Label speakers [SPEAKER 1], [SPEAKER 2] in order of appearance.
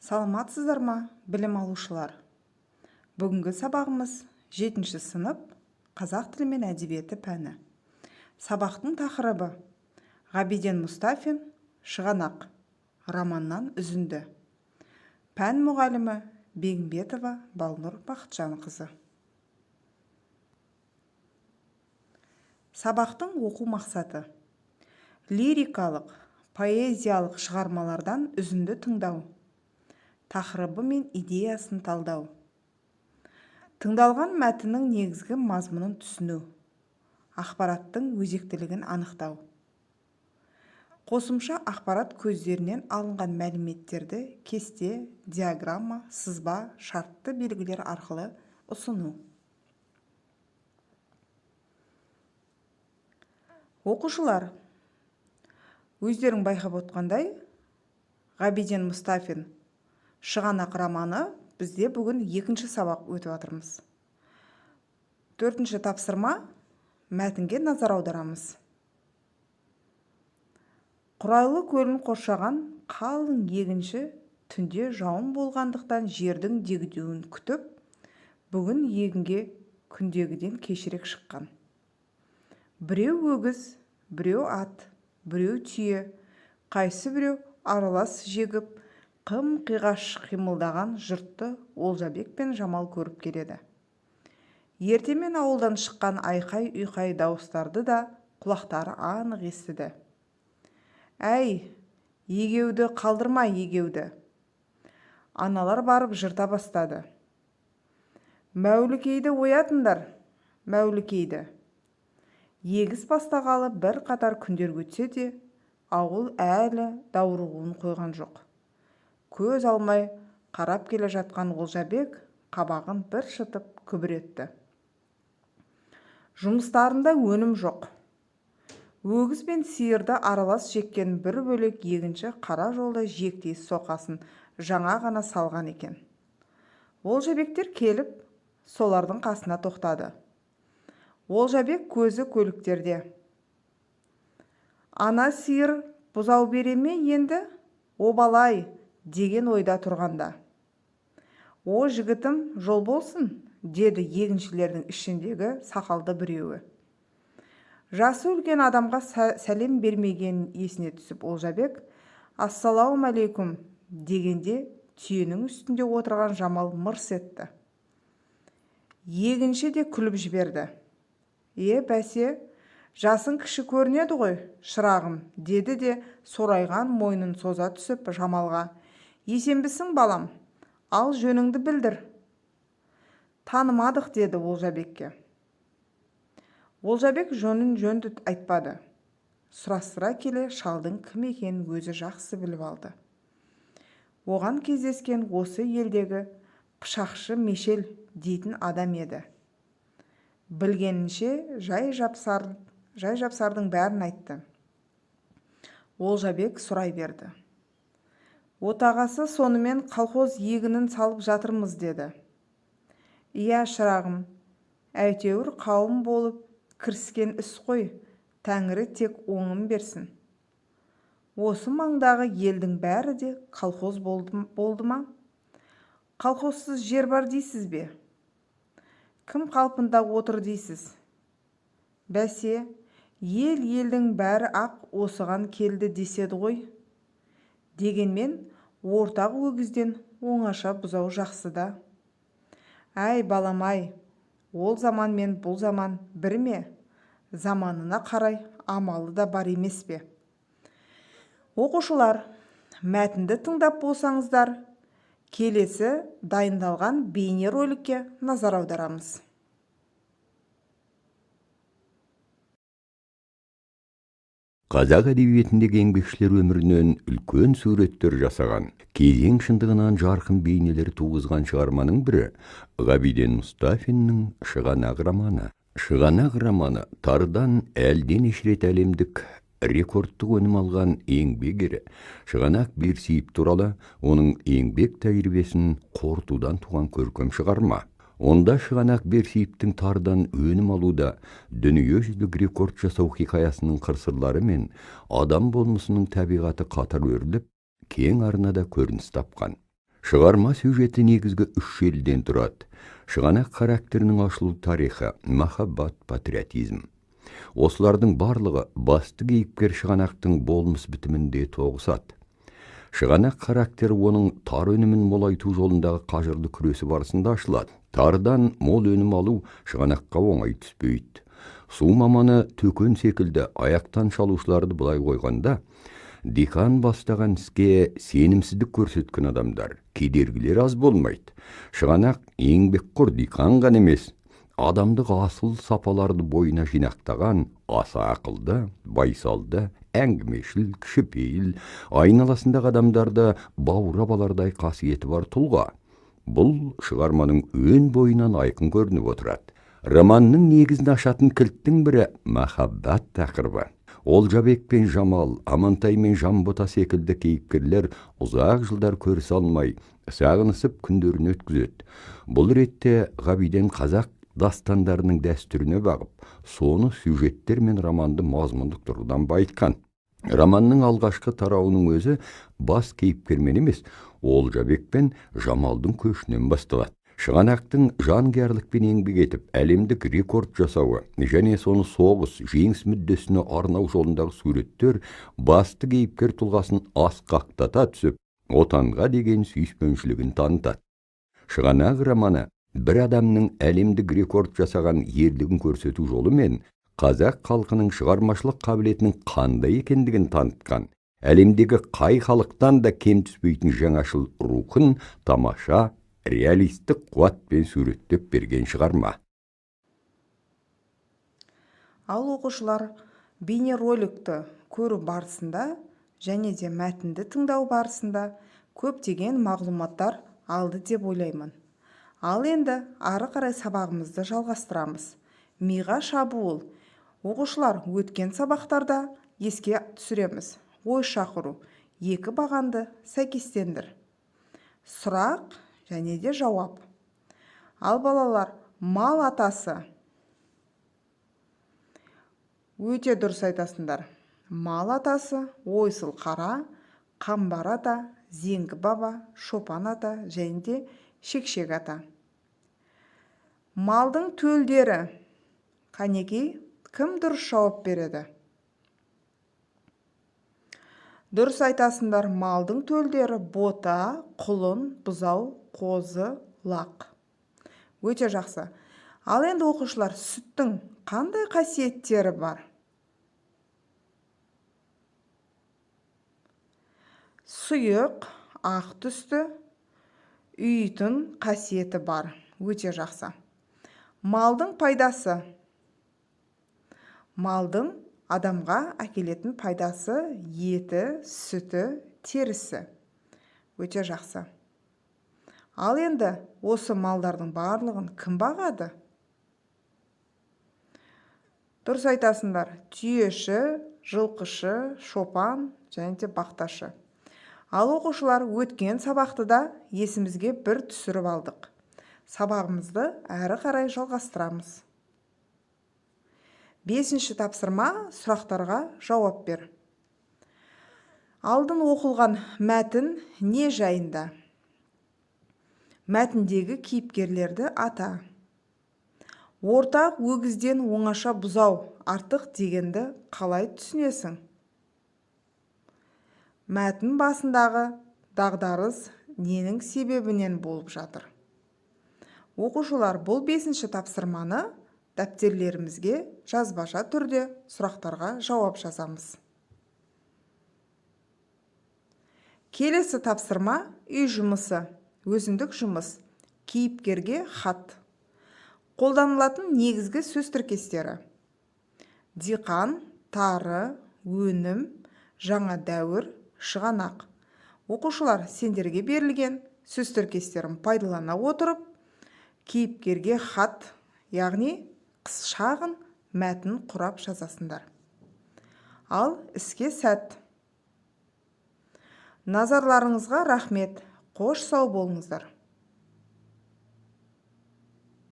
[SPEAKER 1] Саламатсыздар ма, білім алушылар? Бүгінгі сабағымыз 7-ші сынып қазақ тілі мен әдебиеті пәні. Сабақтың тақырыбы Ғабиден Мұстафин «Шығанақ» романнан үзінді. Пән мұғалімі Бегімбетова Балнұр Бақытжанқызы. Сабақтың оқу мақсаты: лирикалық, поэзиялық шығармалардан үзінді тыңдау, тақырыбы мен идеясын талдау, тыңдалған мәтіннің негізгі мазмұнын түсіну, ақпараттың өзектілігін анықтау, қосымша ақпарат көздерінен алынған мәліметтерді кесте, диаграмма, сызба, шартты белгілер арқылы ұсыну. Оқушылар, өздерің байқап отқандай, Ғабиден Мұстафин «Шығанақ» романы бізде бүгін 2-ші сабақ өтіп жатырмыз. 4-ші тапсырма мәтінге назар аударамыз. Құрайлы көлін қоршаған қалың егінші түнде жауын болғандықтан жердің дегдуін күтіп, бүгін егінге күндегіден кешірек шыққан. Біреу өгіз, біреу ат, біреу түйе, қайсы біреу аралас жегіп, қым-қиғаш қимылдаған жұртты Олжабек пен Жамал көріп келеді. Ертемен ауылдан шыққан айқай-ұйқай дауыстарды да құлақтары анық естіді. «Әй, егеуді қалдырма, егеуді!» Аналар барып жырта бастады. «Мәулікейді оятындар, Мәулікейді!» Егіс бастағалы бір қатар күндер өтсе де, ауыл әлі даурығуын қойған жоқ. Көз алмай қарап келе жатқан Олжабек қабағын бір шытып күбір етті. Жұмыстарында өнім жоқ. Өгіз бен сиырды аралас жеккен бір бөлек егінші қара жолда жектейіс соқасын жаңа ғана салған екен. Олжабектер келіп, солардың қасына тоқтады. Олжабек көзі көліктерде. «Ана сиыр бұзау бере ме енді? Обалай!» деген ойда тұрғанда. «О, жігітім, жол болсын!» деді егіншілердің ішіндегі сақалды біреуі. Жасы үлкен адамға сәлем бермеген есіне түсіп Олжабек «Ассалаумалейкум» дегенде түйенің үстінде отырған Жамал мырс етті. Егінші де күліп жіберді. Бәсе, жасың кіші көрінеді ғой, шырағым, деді де сорайған мойнын соза түсіп Жамалға. Есенбісің, балам, ал жөніңді білдір. Танымадық, деді Олжабекке. Олжабек жөнді айтпады. Сұрастыра келе шалдың кім екенін өзі жақсы біліп алды. Оған кездескен осы елдегі пышақшы Мешел дейтін адам еді. Білгенінше жай жапсардың бәрін айтты. Олжабек сұрай берді. Отағасы сонымен колхоз егінін салып жатырмыз, деді. Иә, шырағым, әйтеуір қауым болып кіріскен іс қой, Тәңірі тек оңын берсін. Осы маңдағы елдің бәрі де колхоз болды ма? Колхозсыз жер бар дейсіз бе? Кім қалпында отыр дейсіз? Бәсе, елдің бәрі ақ осыған келді деседі ғой. Дегенмен, ортақ өгізден оңаша бұзау жақсы да. Әй, балам-ай, ол заман мен бұл заман бір ме? Заманына қарай амалы да бар емес пе? Оқушылар, мәтінді тыңдап болсаңыздар, келесі дайындалған бейне роликке назар аударамыз.
[SPEAKER 2] Қазақ әдебиетіндегі еңбекшілер өмірінен үлкен суреттер жасаған, кезең шындығынан жарқын бейнелер туғызған шығарманың бірі Ғабиден Мұстафиннің «Шығанақ» романы. «Шығанақ» романы тардан әлденеше рет әлемдік рекордтық өнім алған еңбек ері Шығанақ Берсиев туралы оның еңбек тәжірибесін қорытудан туған көркем шығарма. Онда Шығанақ Берсиевтің тардан өнім алуда дүниежүзілік рекорд жасау хикаясының қыр-сырлары мен адам болмысының табиғаты қатар өріліп, кең арнада көрініс тапқан. Шығарма сюжеті негізгі үш желіден тұрады. Шығанақ характерінің ашылу тарихы, махаббат, патриотизм. Осылардың барлығы басты кейіпкер Шығанақтың болмыс бітімінде тоғысады. Шығанақ характері оның тар өнімін молайту жолындағы қажырлы күресі барысында ашылады. Тардан мол өнім алу Шығанаққа оңай түспейді. Су маманы төкен секілді аяқтан шалушыларды былай қойғанда, диқан бастаған іске сенімсіздік көрсеткен адамдар, кедергілер аз болмайды. Шығанақ еңбекқор диқан ғана емес, адамдық асыл сапаларды бойына жинақтаған аса ақылды, байсалды, әңгімешіл, кішіпейіл, айналасындағы адамдарды баурап алардай қасиеті бар тұлға. Бұл шығарманың өн бойынан айқын көрініп отырады. Романның негізін ашатын кілттің бірі махаббат тақырыбы. Олжабек пен Жамал, Амантай мен Жанбота секілді кейіпкерлер ұзақ жылдар көрісе алмай, сағынысып күндерін өткізеді. Бұл ретте Ғабиден қазақ дастандарының дәстүріне бағып, соны сюжеттер мен романды мазмұндық тұрғыдан байытқан. Романның алғашқы тарауының өзі бас кейіпкермен емес, Олжабек пен Жамалдың көшінен басталады. Шығанақтың жанкиярлықпен еңбек етіп, әлемдік рекорд жасауы және соны соғыс, жеңіс мүддесіне арнау жолындағы суреттер басты кейіпкер тұлғасын асқақтата түсіп, отанға деген сүйіспеншілігін танытады. Шығанақ романы бір адамның әлемдік рекорд жасаған ерлігін көрсету жолы мен қазақ халқының шығармашылық қабілетінің қандай екендігін танытқан, әлемдегі қай халықтан да кем түспейтін жаңашыл рухын тамаша реалистік қуатпен суреттеп берген шығарма.
[SPEAKER 1] Ал оқушылар бейнероликті көру барысында және де мәтінді тыңдау барысында көптеген мағлұматтар алды деп ойлаймын. Ал енді ары қарай сабағымызды жалғастырамыз. Миға шабуыл. Оқушылар өткен сабақтарда еске түсіреміз. Ой шақыру. Екі бағанды сәйкестендір. Сұрақ және де жауап. Ал балалар, мал атасы. Өте дұрыс айтасыңдар. Мал атасы ойсыл қара, қамбар ата, зеңгі баба, шопан ата және де шекшек ата. Малдың төлдері. Қанекей, кім дұрыс жауап береді? Дұрыс айтасыңдар, малдың төлдері бота, құлын, бұзау, қозы, лақ. Өте жақсы. Ал енді оқушылар, сүттің қандай қасиеттері бар? Сұйық, ақ түсті, үйтін қасиеті бар. Өте жақсы. Малдың пайдасы. Малдың адамға әкелетін пайдасы еті, сүті, терісі. Өте жақсы. Ал енді осы малдардың барлығын кім бағады? Дұрыс айтасыңдар, түйеші, жылқышы, шопан және де бақташы. Ал оқушылар, өткен сабақты да есімізге бір түсіріп алдық. Сабағымызды әрі қарай жалғастырамыз. 5-ші тапсырма, сұрақтарға жауап бер. Алдын оқылған мәтін не жайында? Мәтіндегі кейіпкерлерді ата. Ортақ өгізден оңаша бұзау артық дегенді қалай түсінесің? Мәтін басындағы дағдарыс ненің себебінен болып жатыр? Оқушылар, бұл 5-ші тапсырманы дәптерлерімізге жазбаша түрде сұрақтарға жауап жазамыз. Келесі тапсырма үй жұмысы. Өзіндік жұмыс. Кейіпкерге хат. Қолданылатын негізгі сөз тіркестері. Диқан, тары, өнім, жаңа дәуір, шығанақ. Оқушылар, сендерге берілген сөз тіркестерін пайдалана отырып, кейіпкерге хат, яғни шағын мәтін құрап жазасыңдар. Ал іске сәт. Назарларыңызға рахмет. Қош сау болыңыздар.